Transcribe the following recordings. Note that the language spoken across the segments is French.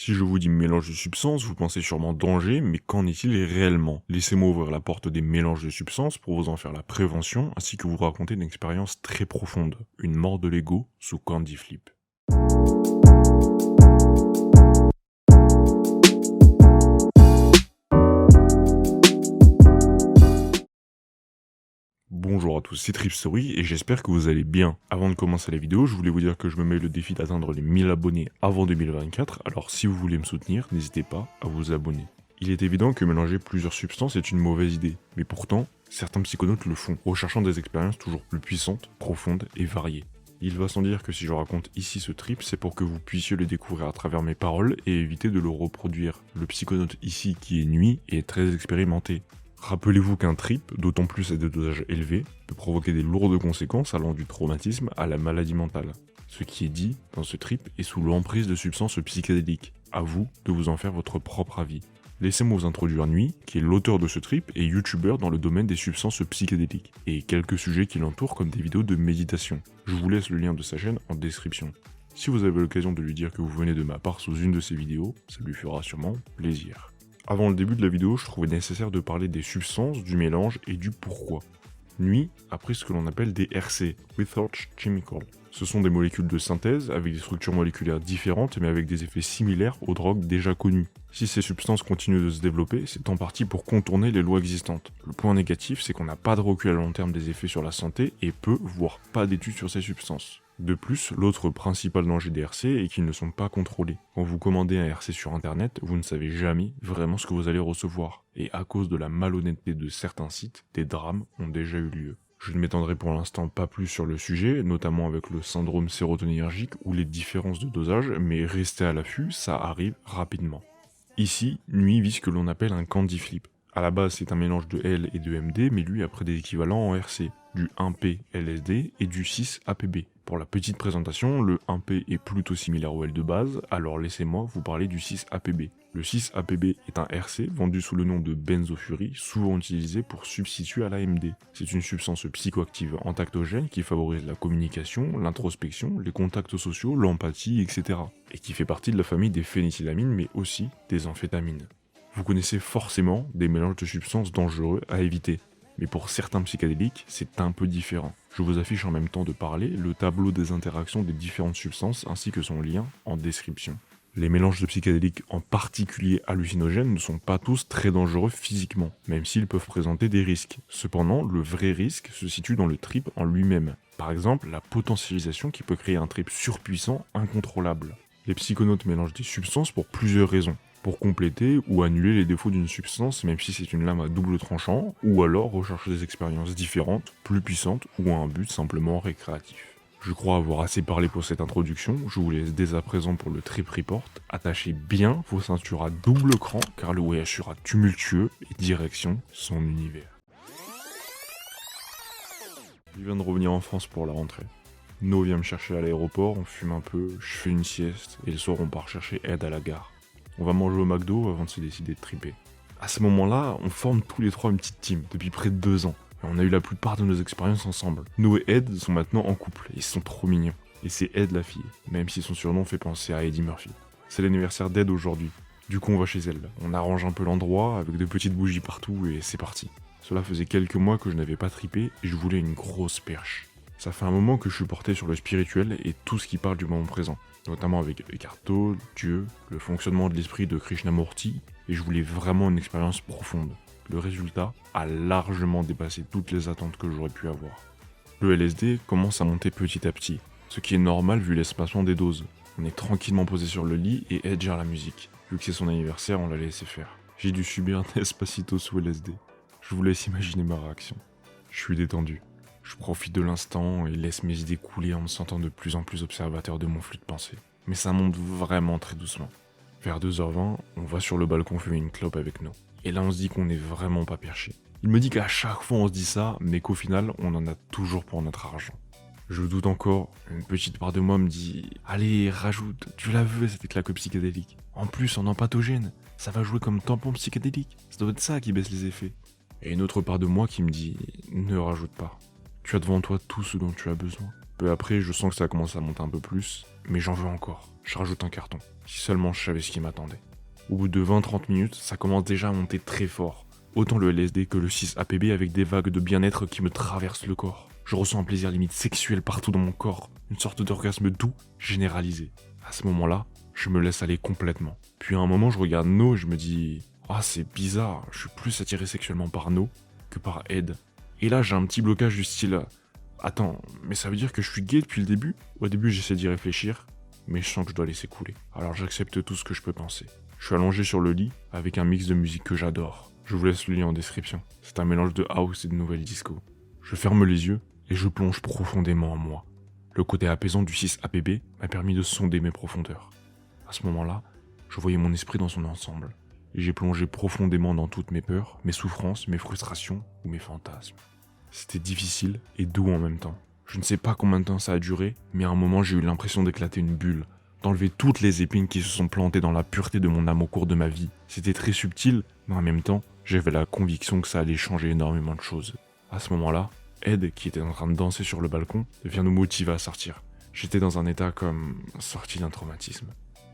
Si je vous dis mélange de substances, vous pensez sûrement danger, mais qu'en est-il réellement? Laissez-moi ouvrir la porte des mélanges de substances pour vous en faire la prévention, ainsi que vous raconter une expérience très profonde, une mort de l'ego sous Candy Flip. Bonjour à tous, c'est Tripstory et j'espère que vous allez bien. Avant de commencer la vidéo, je voulais vous dire que je me mets le défi d'atteindre les 1000 abonnés avant 2024, alors si vous voulez me soutenir, n'hésitez pas à vous abonner. Il est évident que mélanger plusieurs substances est une mauvaise idée, mais pourtant, certains psychonautes le font, recherchant des expériences toujours plus puissantes, profondes et variées. Il va sans dire que si je raconte ici ce trip, c'est pour que vous puissiez le découvrir à travers mes paroles et éviter de le reproduire. Le psychonaute ici qui est nuit est très expérimenté. Rappelez-vous qu'un trip, d'autant plus à des dosages élevés, peut provoquer des lourdes conséquences allant du traumatisme à la maladie mentale. Ce qui est dit dans ce trip est sous l'emprise de substances psychédéliques. À vous de vous en faire votre propre avis. Laissez-moi vous introduire Nuit, qui est l'auteur de ce trip et youtubeur dans le domaine des substances psychédéliques, et quelques sujets qui l'entourent comme des vidéos de méditation. Je vous laisse le lien de sa chaîne en description. Si vous avez l'occasion de lui dire que vous venez de ma part sous une de ses vidéos, ça lui fera sûrement plaisir. Avant le début de la vidéo, je trouvais nécessaire de parler des substances, du mélange et du pourquoi. Nuit a pris ce que l'on appelle des RC, Research Chemical. Ce sont des molécules de synthèse avec des structures moléculaires différentes mais avec des effets similaires aux drogues déjà connues. Si ces substances continuent de se développer, c'est en partie pour contourner les lois existantes. Le point négatif, c'est qu'on n'a pas de recul à long terme des effets sur la santé et peu, voire pas d'études sur ces substances. De plus, l'autre principal danger des RC est qu'ils ne sont pas contrôlés. Quand vous commandez un RC sur internet, vous ne savez jamais vraiment ce que vous allez recevoir. Et à cause de la malhonnêteté de certains sites, des drames ont déjà eu lieu. Je ne m'étendrai pour l'instant pas plus sur le sujet, notamment avec le syndrome sérotoninergique ou les différences de dosage, mais restez à l'affût, ça arrive rapidement. Ici, Nuit vise ce que l'on appelle un Candy Flip. À la base, c'est un mélange de L et de MD, mais lui a pris des équivalents en RC, du 1P LSD et du 6-APB. Pour la petite présentation, le 1P est plutôt similaire au L de base, alors laissez-moi vous parler du 6-APB. Le 6-APB est un RC vendu sous le nom de benzofurie, souvent utilisé pour substituer à la MD. C'est une substance psychoactive entactogène qui favorise la communication, l'introspection, les contacts sociaux, l'empathie, etc. Et qui fait partie de la famille des phénitylamines mais aussi des amphétamines. Vous connaissez forcément des mélanges de substances dangereux à éviter. Mais pour certains psychédéliques, c'est un peu différent. Je vous affiche en même temps de parler le tableau des interactions des différentes substances ainsi que son lien en description. Les mélanges de psychédéliques, en particulier hallucinogènes, ne sont pas tous très dangereux physiquement, même s'ils peuvent présenter des risques. Cependant, le vrai risque se situe dans le trip en lui-même. Par exemple, la potentialisation qui peut créer un trip surpuissant, incontrôlable. Les psychonautes mélangent des substances pour plusieurs raisons. Pour compléter ou annuler les défauts d'une substance même si c'est une lame à double tranchant, ou alors rechercher des expériences différentes, plus puissantes ou à un but simplement récréatif. Je crois avoir assez parlé pour cette introduction, je vous laisse dès à présent pour le Trip Report. Attachez bien vos ceintures à double cran car le voyage sera tumultueux et direction son univers. Je viens de revenir en France pour la rentrée. No vient me chercher à l'aéroport, on fume un peu, je fais une sieste et le soir on part chercher Ed à la gare. On va manger au McDo avant de se décider de triper. À ce moment-là, on forme tous les trois une petite team depuis près de 2 ans. Et on a eu la plupart de nos expériences ensemble. No et Ed sont maintenant en couple, et ils sont trop mignons. Et c'est Ed la fille, même si son surnom fait penser à Eddie Murphy. C'est l'anniversaire d'Ed aujourd'hui. Du coup on va chez elle. On arrange un peu l'endroit avec de petites bougies partout et c'est parti. Cela faisait quelques mois que je n'avais pas tripé et je voulais une grosse perche. Ça fait un moment que je suis porté sur le spirituel et tout ce qui parle du moment présent. Notamment avec Eckhart Tolle, Dieu, le fonctionnement de l'esprit de Krishnamurti, et je voulais vraiment une expérience profonde. Le résultat a largement dépassé toutes les attentes que j'aurais pu avoir. Le LSD commence à monter petit à petit, ce qui est normal vu l'espacement des doses. On est tranquillement posé sur le lit et Ed gère la musique. Vu que c'est son anniversaire, on l'a laissé faire. J'ai dû subir un Despacito sous LSD. Je vous laisse imaginer ma réaction. Je suis détendu. Je profite de l'instant et laisse mes idées couler en me sentant de plus en plus observateur de mon flux de pensée. Mais ça monte vraiment très doucement. Vers 2h20, on va sur le balcon fumer une clope avec nous. Et là on se dit qu'on n'est vraiment pas perché. Il me dit qu'à chaque fois on se dit ça, mais qu'au final on en a toujours pour notre argent. Je doute encore, une petite part de moi me dit « Allez, rajoute, tu la veux cette claque psychédélique. En plus en empathogène, ça va jouer comme tampon psychédélique, ça doit être ça qui baisse les effets. » Et une autre part de moi qui me dit « Ne rajoute pas. Tu as devant toi tout ce dont tu as besoin. Peu après, je sens que ça commence à monter un peu plus, mais j'en veux encore. Je rajoute un carton. Si seulement je savais ce qui m'attendait. Au bout de 20-30 minutes, ça commence déjà à monter très fort. Autant le LSD que le 6-APB avec des vagues de bien-être qui me traversent le corps. Je ressens un plaisir limite sexuel partout dans mon corps, une sorte d'orgasme doux, généralisé. À ce moment-là, je me laisse aller complètement. Puis à un moment, je regarde No et je me dis « Ah, c'est bizarre, je suis plus attiré sexuellement par No que par Ed. » Et là, j'ai un petit blocage du style « Attends, mais ça veut dire que je suis gay depuis le début ?» Au début, j'essaie d'y réfléchir, mais je sens que je dois laisser couler. Alors j'accepte tout ce que je peux penser. Je suis allongé sur le lit avec un mix de musique que j'adore. Je vous laisse le lien en description. C'est un mélange de house et de nouvelles disco. Je ferme les yeux et je plonge profondément en moi. Le côté apaisant du 6-APB m'a permis de sonder mes profondeurs. À ce moment-là, je voyais mon esprit dans son ensemble. Et j'ai plongé profondément dans toutes mes peurs, mes souffrances, mes frustrations ou mes fantasmes. C'était difficile et doux en même temps. Je ne sais pas combien de temps ça a duré, mais à un moment j'ai eu l'impression d'éclater une bulle, d'enlever toutes les épines qui se sont plantées dans la pureté de mon âme au cours de ma vie. C'était très subtil, mais en même temps, j'avais la conviction que ça allait changer énormément de choses. À ce moment-là, Ed, qui était en train de danser sur le balcon, vient nous motiver à sortir. J'étais dans un état comme sorti d'un traumatisme.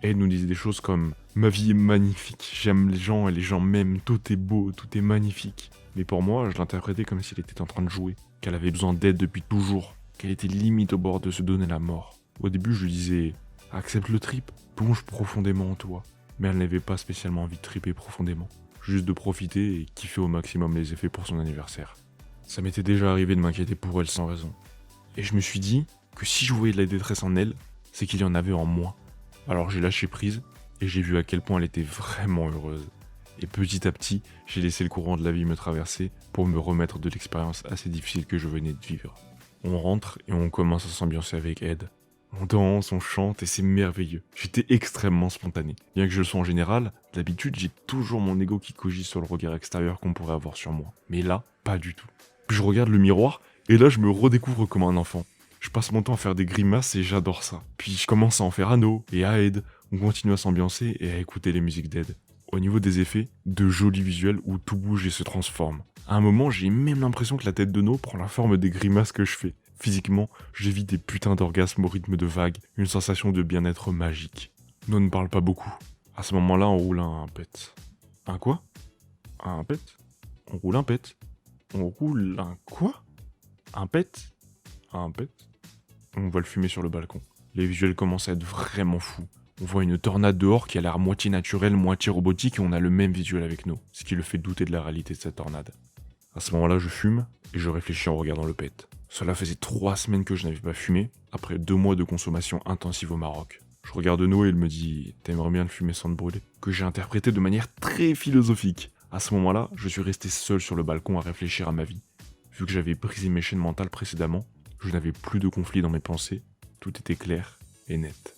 Ed nous disait des choses comme « Ma vie est magnifique, j'aime les gens et les gens m'aiment, tout est beau, tout est magnifique. » Mais pour moi, je l'interprétais comme s'il était en train de jouer, qu'elle avait besoin d'aide depuis toujours, qu'elle était limite au bord de se donner la mort. Au début, je lui disais « Accepte le trip, plonge profondément en toi. » Mais elle n'avait pas spécialement envie de triper profondément, juste de profiter et kiffer au maximum les effets pour son anniversaire. Ça m'était déjà arrivé de m'inquiéter pour elle sans raison. Et je me suis dit que si je voyais de la détresse en elle, c'est qu'il y en avait en moi. Alors j'ai lâché prise et j'ai vu à quel point elle était vraiment heureuse. Et petit à petit, j'ai laissé le courant de la vie me traverser pour me remettre de l'expérience assez difficile que je venais de vivre. On rentre et on commence à s'ambiancer avec Ed. On danse, on chante et c'est merveilleux. J'étais extrêmement spontané. Bien que je le sois en général, d'habitude j'ai toujours mon ego qui cogite sur le regard extérieur qu'on pourrait avoir sur moi. Mais là, pas du tout. Puis je regarde le miroir et là je me redécouvre comme un enfant. Je passe mon temps à faire des grimaces et j'adore ça. Puis je commence à en faire à No et à Ed. On continue à s'ambiancer et à écouter les musiques d'Ed. Au niveau des effets, de jolis visuels où tout bouge et se transforme. À un moment, j'ai même l'impression que la tête de No prend la forme des grimaces que je fais. Physiquement, je vis des putains d'orgasmes au rythme de vagues, une sensation de bien-être magique. No ne parle pas beaucoup. À ce moment-là, on roule un pet. Un quoi? Un pet? On roule un pet. On roule un quoi? Un pet? Un pet? On va le fumer sur le balcon. Les visuels commencent à être vraiment fous. On voit une tornade dehors qui a l'air moitié naturelle, moitié robotique et on a le même visuel avec nous, ce qui le fait douter de la réalité de cette tornade. À ce moment-là, je fume et je réfléchis en regardant le pet. Cela faisait 3 semaines que je n'avais pas fumé, après 2 mois de consommation intensive au Maroc. Je regarde No et il me dit « T'aimerais bien le fumer sans te brûler ?» que j'ai interprété de manière très philosophique. À ce moment-là, je suis resté seul sur le balcon à réfléchir à ma vie. Vu que j'avais brisé mes chaînes mentales précédemment, je n'avais plus de conflits dans mes pensées, tout était clair et net.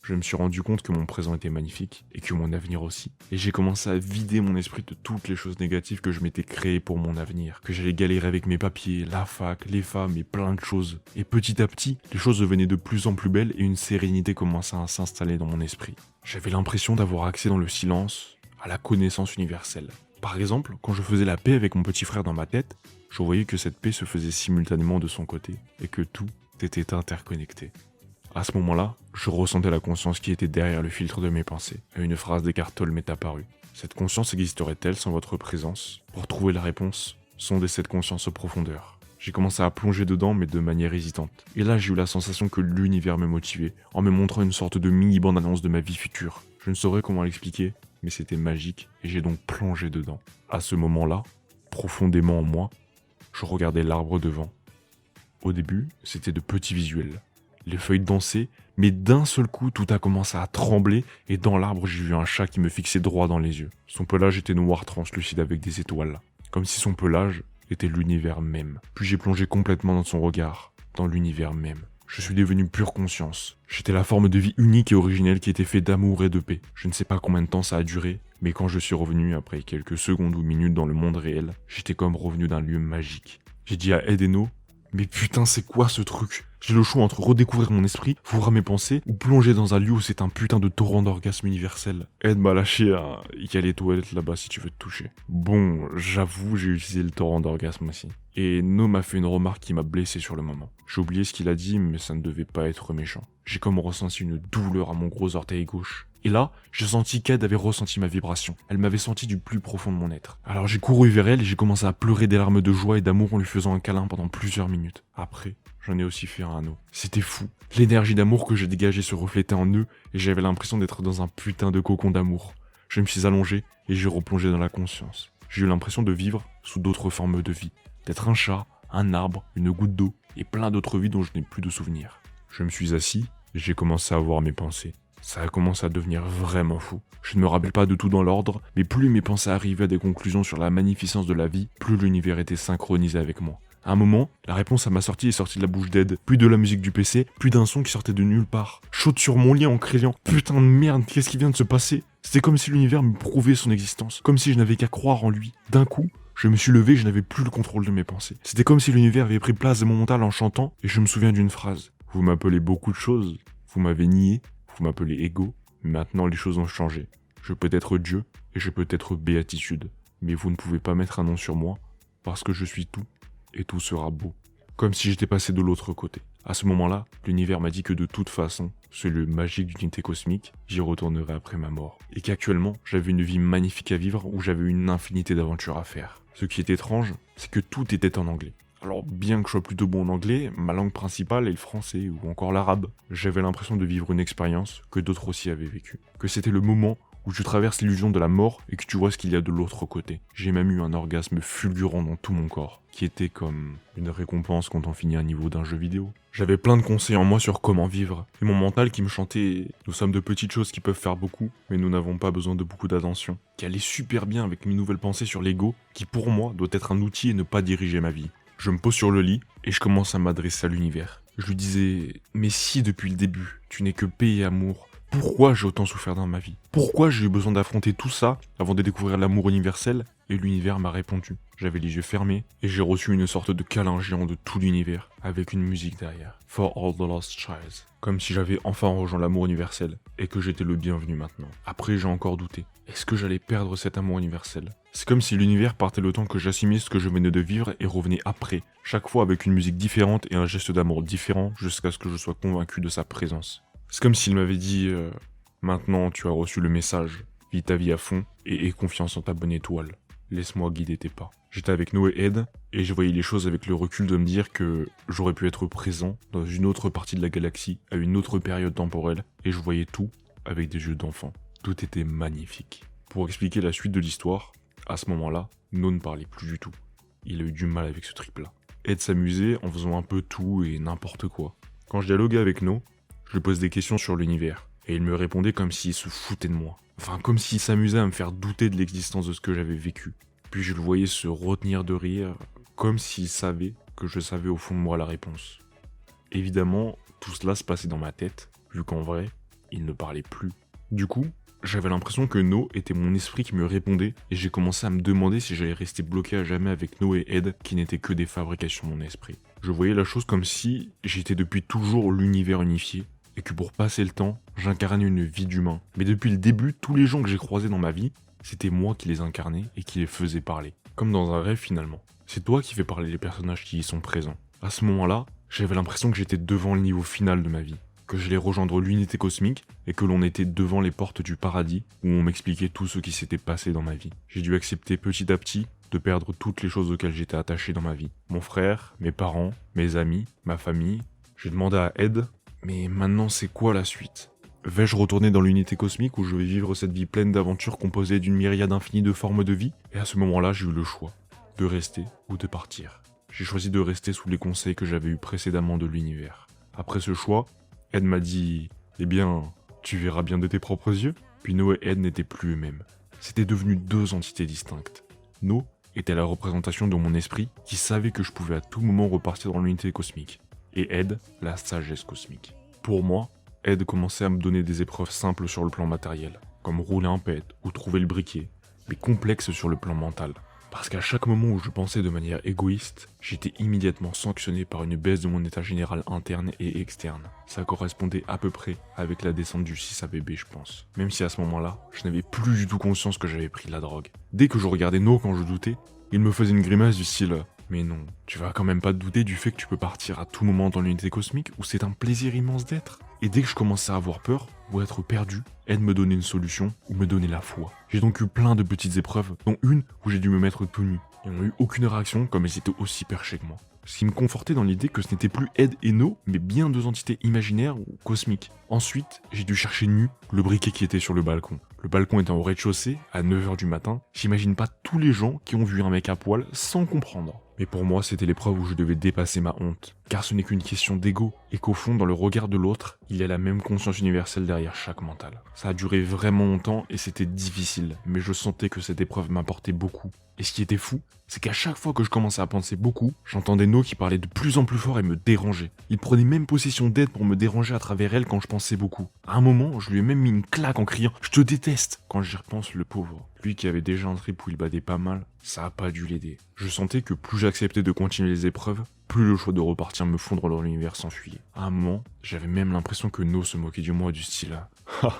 Je me suis rendu compte que mon présent était magnifique, et que mon avenir aussi. Et j'ai commencé à vider mon esprit de toutes les choses négatives que je m'étais créées pour mon avenir. Que j'allais galérer avec mes papiers, la fac, les femmes et plein de choses. Et petit à petit, les choses devenaient de plus en plus belles et une sérénité commença à s'installer dans mon esprit. J'avais l'impression d'avoir accès dans le silence à la connaissance universelle. Par exemple, quand je faisais la paix avec mon petit frère dans ma tête, je voyais que cette paix se faisait simultanément de son côté, et que tout était interconnecté. À ce moment-là, je ressentais la conscience qui était derrière le filtre de mes pensées, et une phrase d'Eckhart Tolle m'est apparue. Cette conscience existerait-elle sans votre présence? Pour trouver la réponse, sondez cette conscience aux profondeurs. J'ai commencé à plonger dedans, mais de manière hésitante. Et là, j'ai eu la sensation que l'univers me motivait, en me montrant une sorte de mini-bande-annonce de ma vie future. Je ne saurais comment l'expliquer, mais c'était magique, et j'ai donc plongé dedans. À ce moment-là, profondément en moi, je regardais l'arbre devant. Au début, c'était de petits visuels. Les feuilles dansaient, mais d'un seul coup, tout a commencé à trembler et dans l'arbre, j'ai vu un chat qui me fixait droit dans les yeux. Son pelage était noir translucide avec des étoiles, comme si son pelage était l'univers même. Puis j'ai plongé complètement dans son regard, dans l'univers même. Je suis devenu pure conscience. J'étais la forme de vie unique et originelle qui était faite d'amour et de paix. Je ne sais pas combien de temps ça a duré, mais quand je suis revenu après quelques secondes ou minutes dans le monde réel, j'étais comme revenu d'un lieu magique. J'ai dit à Ed et No, mais putain c'est quoi ce truc? J'ai le choix entre redécouvrir mon esprit, voir mes pensées, ou plonger dans un lieu où c'est un putain de torrent d'orgasme universel. Ed m'a lâché à... Il y a les toilettes là-bas si tu veux te toucher. Bon, j'avoue, j'ai utilisé le torrent d'orgasme aussi. Et No m'a fait une remarque qui m'a blessé sur le moment. J'ai oublié ce qu'il a dit, mais ça ne devait pas être méchant. J'ai comme ressenti une douleur à mon gros orteil gauche. Et là, j'ai senti qu'Ed avait ressenti ma vibration. Elle m'avait senti du plus profond de mon être. Alors j'ai couru vers elle et j'ai commencé à pleurer des larmes de joie et d'amour en lui faisant un câlin pendant plusieurs minutes. Après, j'en ai aussi fait un à No. C'était fou. L'énergie d'amour que je dégageais se reflétait en eux et j'avais l'impression d'être dans un putain de cocon d'amour. Je me suis allongé et j'ai replongé dans la conscience. J'ai eu l'impression de vivre sous d'autres formes de vie. D'être un chat, un arbre, une goutte d'eau et plein d'autres vies dont je n'ai plus de souvenirs. Je me suis assis et j'ai commencé à voir mes pensées. Ça a commencé à devenir vraiment fou. Je ne me rappelle pas de tout dans l'ordre, mais plus mes pensées arrivaient à des conclusions sur la magnificence de la vie, plus l'univers était synchronisé avec moi. À un moment, la réponse à ma sortie est sortie de la bouche d'Ed, puis de la musique du PC, puis d'un son qui sortait de nulle part. Chaude sur mon lit en criant « Putain de merde, qu'est-ce qui vient de se passer ?» C'était comme si l'univers me prouvait son existence, comme si je n'avais qu'à croire en lui. D'un coup, je me suis levé et je n'avais plus le contrôle de mes pensées. C'était comme si l'univers avait pris place dans mon mental en chantant, et je me souviens d'une phrase. « Vous m'appelez beaucoup de choses, vous m'avez nié, vous m'appelez Ego, mais maintenant les choses ont changé. Je peux être Dieu et je peux être Béatitude, mais vous ne pouvez pas mettre un nom sur moi, parce que je suis tout, et tout sera beau. » Comme si j'étais passé de l'autre côté. À ce moment-là, l'univers m'a dit que de toute façon, ce lieu magique d'unité cosmique, j'y retournerai après ma mort. Et qu'actuellement, j'avais une vie magnifique à vivre où j'avais une infinité d'aventures à faire. Ce qui est étrange, c'est que tout était en anglais. Alors bien que je sois plutôt bon en anglais, ma langue principale est le français ou encore l'arabe. J'avais l'impression de vivre une expérience que d'autres aussi avaient vécue. Que c'était le moment où tu traverses l'illusion de la mort et que tu vois ce qu'il y a de l'autre côté. J'ai même eu un orgasme fulgurant dans tout mon corps, qui était comme une récompense quand on finit un niveau d'un jeu vidéo. J'avais plein de conseils en moi sur comment vivre, et mon mental qui me chantait « Nous sommes de petites choses qui peuvent faire beaucoup, mais nous n'avons pas besoin de beaucoup d'attention », qui allait super bien avec mes nouvelles pensées sur l'ego, qui pour moi doit être un outil et ne pas diriger ma vie. Je me pose sur le lit et je commence à m'adresser à l'univers. Je lui disais « Mais si depuis le début, tu n'es que paix et amour, pourquoi j'ai autant souffert dans ma vie? Pourquoi j'ai eu besoin d'affronter tout ça avant de découvrir l'amour universel ?» Et l'univers m'a répondu. J'avais les yeux fermés et j'ai reçu une sorte de câlin géant de tout l'univers, avec une musique derrière. For all the lost childs. Comme si j'avais enfin rejoint l'amour universel et que j'étais le bienvenu maintenant. Après j'ai encore douté. Est-ce que j'allais perdre cet amour universel? C'est comme si l'univers partait le temps que j'assimile ce que je venais de vivre et revenait après, chaque fois avec une musique différente et un geste d'amour différent jusqu'à ce que je sois convaincu de sa présence. C'est comme s'il m'avait dit maintenant tu as reçu le message, vis ta vie à fond et aie confiance en ta bonne étoile. Laisse-moi guider tes pas. » J'étais avec No et Ed, et je voyais les choses avec le recul de me dire que j'aurais pu être présent dans une autre partie de la galaxie, à une autre période temporelle, et je voyais tout avec des yeux d'enfant. Tout était magnifique. Pour expliquer la suite de l'histoire, à ce moment-là, No ne parlait plus du tout. Il a eu du mal avec ce trip-là. Ed s'amusait en faisant un peu tout et n'importe quoi. Quand je dialoguais avec No, je lui posais des questions sur l'univers, et il me répondait comme s'il se foutait de moi. Enfin, comme s'il s'amusait à me faire douter de l'existence de ce que j'avais vécu. Puis je le voyais se retenir de rire, comme s'il savait que je savais au fond de moi la réponse. Évidemment, tout cela se passait dans ma tête, vu qu'en vrai, il ne parlait plus. Du coup, j'avais l'impression que No était mon esprit qui me répondait, et j'ai commencé à me demander si j'allais rester bloqué à jamais avec No et Ed, qui n'étaient que des fabrications de mon esprit. Je voyais la chose comme si j'étais depuis toujours l'univers unifié, et que pour passer le temps, j'incarnais une vie d'humain. Mais depuis le début, tous les gens que j'ai croisés dans ma vie, c'était moi qui les incarnais et qui les faisais parler. Comme dans un rêve finalement. C'est toi qui fais parler les personnages qui y sont présents. À ce moment-là, j'avais l'impression que j'étais devant le niveau final de ma vie. Que j'allais rejoindre l'unité cosmique et que l'on était devant les portes du paradis où on m'expliquait tout ce qui s'était passé dans ma vie. J'ai dû accepter petit à petit de perdre toutes les choses auxquelles j'étais attaché dans ma vie. Mon frère, mes parents, mes amis, ma famille. J'ai demandé à Ed, mais maintenant c'est quoi la suite? Vais-je retourner dans l'unité cosmique où je vais vivre cette vie pleine d'aventures composée d'une myriade infinie de formes de vie? Et à ce moment-là, j'ai eu le choix de rester ou de partir. J'ai choisi de rester sous les conseils que j'avais eus précédemment de l'univers. Après ce choix, Ed m'a dit « Eh bien, tu verras bien de tes propres yeux ?» Puis No et Ed n'étaient plus eux-mêmes. C'étaient devenus deux entités distinctes. No était la représentation de mon esprit qui savait que je pouvais à tout moment repartir dans l'unité cosmique. Et Ed, la sagesse cosmique. Pour moi, Ed commençait à me donner des épreuves simples sur le plan matériel, comme rouler un pet ou trouver le briquet, mais complexes sur le plan mental. Parce qu'à chaque moment où je pensais de manière égoïste, j'étais immédiatement sanctionné par une baisse de mon état général interne et externe. Ça correspondait à peu près avec la descente du 6 à bébé, je pense. Même si à ce moment-là, je n'avais plus du tout conscience que j'avais pris de la drogue. Dès que je regardais No quand je doutais, il me faisait une grimace du style « Mais non, tu vas quand même pas te douter du fait que tu peux partir à tout moment dans l'unité cosmique où c'est un plaisir immense d'être ?» Et dès que je commençais à avoir peur ou à être perdu, Ed me donnait une solution ou me donnait la foi. J'ai donc eu plein de petites épreuves, dont une où j'ai dû me mettre tout nu. Ils n'ont eu aucune réaction comme ils étaient aussi perchés que moi. Ce qui me confortait dans l'idée que ce n'était plus Ed et No, mais bien deux entités imaginaires ou cosmiques. Ensuite, j'ai dû chercher nu le briquet qui était sur le balcon. Le balcon étant au rez-de-chaussée, à 9h du matin, j'imagine pas tous les gens qui ont vu un mec à poil sans comprendre. Mais pour moi, c'était l'épreuve où je devais dépasser ma honte. Car ce n'est qu'une question d'ego, et qu'au fond, dans le regard de l'autre, il y a la même conscience universelle derrière chaque mental. Ça a duré vraiment longtemps et c'était difficile, mais je sentais que cette épreuve m'apportait beaucoup. Et ce qui était fou, c'est qu'à chaque fois que je commençais à penser beaucoup, j'entendais No qui parlait de plus en plus fort et me dérangeait. Il prenait même possession d'Ed pour me déranger à travers elle quand je pensais beaucoup. À un moment, je lui ai même mis une claque en criant « Je te déteste !» Quand j'y repense, le pauvre. Lui qui avait déjà un trip où il battait pas mal, ça a pas dû l'aider. Je sentais que plus j'acceptais de continuer les épreuves, plus le choix de repartir me fondre dans l'univers s'enfuyait. À un moment, j'avais même l'impression que No se moquait du moi du style « Ah,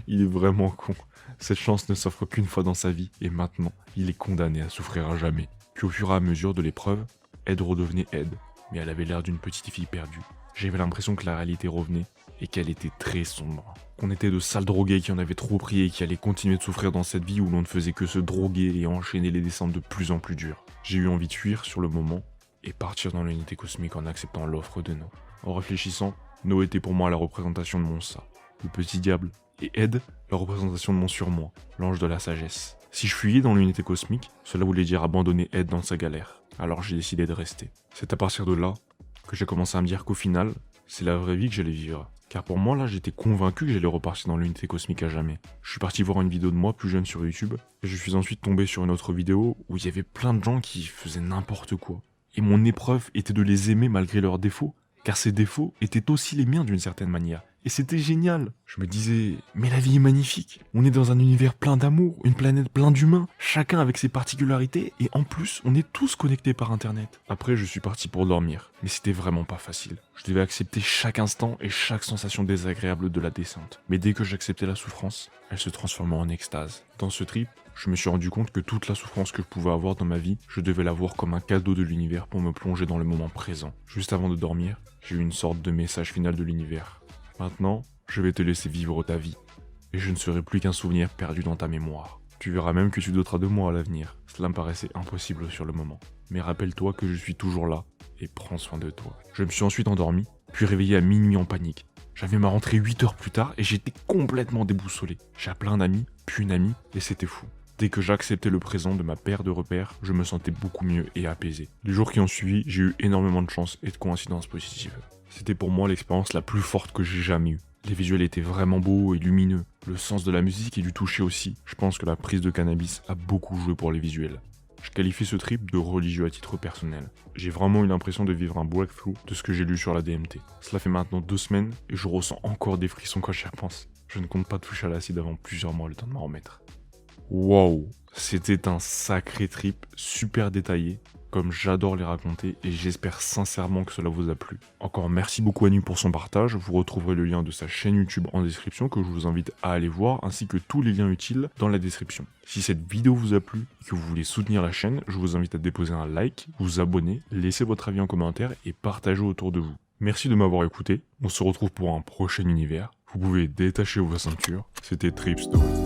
il est vraiment con. Cette chance ne s'offre qu'une fois dans sa vie, et maintenant, il est condamné à souffrir à jamais. » Puis au fur et à mesure de l'épreuve, Ed redevenait Ed, mais elle avait l'air d'une petite fille perdue. J'avais l'impression que la réalité revenait, et qu'elle était très sombre. Qu'on était de sales drogués qui en avaient trop pris et qui allaient continuer de souffrir dans cette vie où l'on ne faisait que se droguer et enchaîner les descentes de plus en plus dures. J'ai eu envie de fuir sur le moment, et partir dans l'unité cosmique en acceptant l'offre de No. En réfléchissant, No était pour moi la représentation de mon ça, le petit diable, et Ed, la représentation de mon surmoi, l'ange de la sagesse. Si je fuyais dans l'unité cosmique, cela voulait dire abandonner Ed dans sa galère, alors j'ai décidé de rester. C'est à partir de là que j'ai commencé à me dire qu'au final, c'est la vraie vie que j'allais vivre. Car pour moi là, j'étais convaincu que j'allais repartir dans l'unité cosmique à jamais. Je suis parti voir une vidéo de moi plus jeune sur YouTube, et je suis ensuite tombé sur une autre vidéo où il y avait plein de gens qui faisaient n'importe quoi. Et mon épreuve était de les aimer malgré leurs défauts, car ces défauts étaient aussi les miens d'une certaine manière. Et c'était génial. Je me disais, mais la vie est magnifique. On est dans un univers plein d'amour, une planète pleine d'humains, chacun avec ses particularités, et en plus, on est tous connectés par internet. Après, je suis parti pour dormir, mais c'était vraiment pas facile. Je devais accepter chaque instant et chaque sensation désagréable de la descente. Mais dès que j'acceptais la souffrance, elle se transformait en extase. Dans ce trip, je me suis rendu compte que toute la souffrance que je pouvais avoir dans ma vie, je devais la voir comme un cadeau de l'univers pour me plonger dans le moment présent. Juste avant de dormir, j'ai eu une sorte de message final de l'univers. Maintenant, je vais te laisser vivre ta vie, et je ne serai plus qu'un souvenir perdu dans ta mémoire. Tu verras même que tu douteras de moi à l'avenir. Cela me paraissait impossible sur le moment. Mais rappelle-toi que je suis toujours là, et prends soin de toi. Je me suis ensuite endormi, puis réveillé à minuit en panique. J'avais ma rentrée 8 heures plus tard, et j'étais complètement déboussolé. J'ai appelé un ami, puis une amie, et c'était fou. Dès que j'acceptais le présent de ma paire de repères, je me sentais beaucoup mieux et apaisé. Les jours qui ont suivi, j'ai eu énormément de chance et de coïncidences positives. C'était pour moi l'expérience la plus forte que j'ai jamais eue. Les visuels étaient vraiment beaux et lumineux. Le sens de la musique et du toucher aussi. Je pense que la prise de cannabis a beaucoup joué pour les visuels. Je qualifie ce trip de religieux à titre personnel. J'ai vraiment eu l'impression de vivre un breakthrough de ce que j'ai lu sur la DMT. Cela fait maintenant 2 semaines et je ressens encore des frissons quand j'y repense. Je ne compte pas toucher à l'acide avant plusieurs mois, le temps de m'en remettre. Wow, c'était un sacré trip, super détaillé, comme j'adore les raconter et j'espère sincèrement que cela vous a plu. Encore merci beaucoup à Nu pour son partage, vous retrouverez le lien de sa chaîne YouTube en description que je vous invite à aller voir, ainsi que tous les liens utiles dans la description. Si cette vidéo vous a plu et que vous voulez soutenir la chaîne, je vous invite à déposer un like, vous abonner, laisser votre avis en commentaire et partager autour de vous. Merci de m'avoir écouté, on se retrouve pour un prochain univers, vous pouvez détacher vos ceintures, c'était Trip Story.